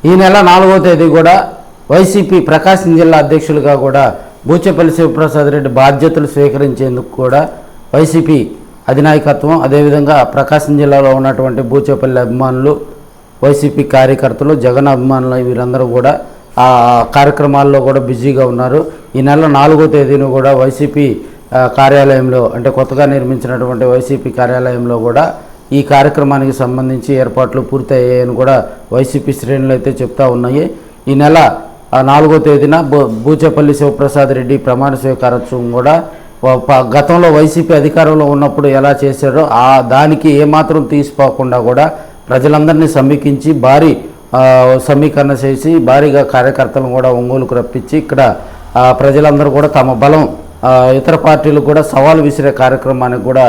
ఈ నెల 4వ తేదీ కూడా వైసీపీ ప్రకాశం జిల్లా అధ్యక్షులుగా కూడా బూచేపల్లి శివప్రసాద్ రెడ్డి బాధ్యతలు స్వీకరించేందుకు కూడా వైసీపీ అధినాయకత్వం, అదేవిధంగా ప్రకాశం జిల్లాలో ఉన్నటువంటి బూచేపల్లి అభిమానులు, వైసీపీ కార్యకర్తలు, జగన్ అభిమానులు వీరందరూ కూడా ఆ కార్యక్రమాల్లో కూడా బిజీగా ఉన్నారు. ఈ నెల 4వ తేదీన కూడా వైసీపీ కార్యాలయంలో, అంటే కొత్తగా నిర్మించినటువంటి వైసీపీ కార్యాలయంలో కూడా ఈ కార్యక్రమానికి సంబంధించి ఏర్పాట్లు పూర్తయ్యాయని కూడా వైసీపీ శ్రేణులు అయితే చెప్తా ఉన్నాయి. ఈ నెల 4వ తేదీన బూచేపల్లి శివప్రసాద్ రెడ్డి ప్రమాణ స్వీకారోత్సవం కూడా గతంలో వైసీపీ అధికారంలో ఉన్నప్పుడు ఎలా చేశారో దానికి ఏమాత్రం తీసిపోకుండా కూడా ప్రజలందరినీ సమీక్షించి భారీ సమీకరణ చేసి భారీగా కార్యకర్తలను కూడా ఒంగోలుకు రప్పించి ఇక్కడ ప్రజలందరూ కూడా తమ బలం ఇతర పార్టీలకు కూడా సవాల్ విసిరే కార్యక్రమానికి కూడా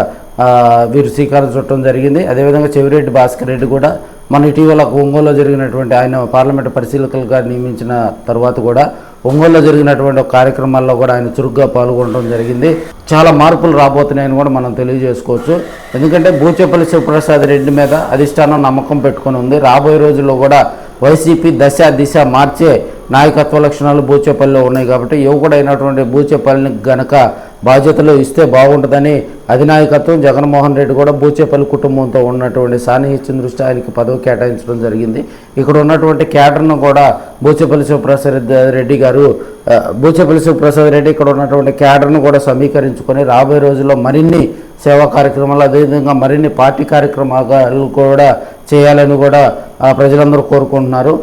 వీరు శ్రీకారం చుట్టడం జరిగింది. అదేవిధంగా చెవిరెడ్డి భాస్కర్ రెడ్డి కూడా మన ఇటీవల ఒంగోలులో జరిగినటువంటి ఆయన పార్లమెంటు పరిశీలకులుగా నియమించిన తర్వాత కూడా ఒంగోలులో జరిగినటువంటి కార్యక్రమాల్లో కూడా ఆయన చురుగ్గా పాల్గొనడం జరిగింది. చాలా మార్పులు రాబోతున్నాయని కూడా మనం తెలియజేసుకోవచ్చు. ఎందుకంటే బూచేపల్లి శివప్రసాద్ రెడ్డి మీద అధిష్టానం నమ్మకం పెట్టుకొని ఉంది. రాబోయే రోజుల్లో కూడా వైసీపీ దశ దిశ మార్చే నాయకత్వ లక్షణాలు బూచేపల్లిలో ఉన్నాయి. కాబట్టి యువకుడైనటువంటి బూచేపల్లిని గనక బాధ్యతలు ఇస్తే బాగుంటుందని అధినాయకత్వం జగన్మోహన్ రెడ్డి కూడా బూచేపల్లి కుటుంబంతో ఉన్నటువంటి సాన్నిహిత్యం దృష్టి ఆయనకి పదవి కేటాయించడం జరిగింది. ఇక్కడ ఉన్నటువంటి క్యాడర్ను కూడా బూచేపల్లి శివప్రసాద్ రెడ్డి ఇక్కడ ఉన్నటువంటి క్యాడర్ను కూడా సమీకరించుకొని రాబోయే రోజుల్లో మరిన్ని సేవా కార్యక్రమాలు, అదేవిధంగా మరిన్ని పార్టీ కార్యక్రమాలు కూడా చేయాలని కూడా ప్రజలందరూ కోరుకుంటున్నారు.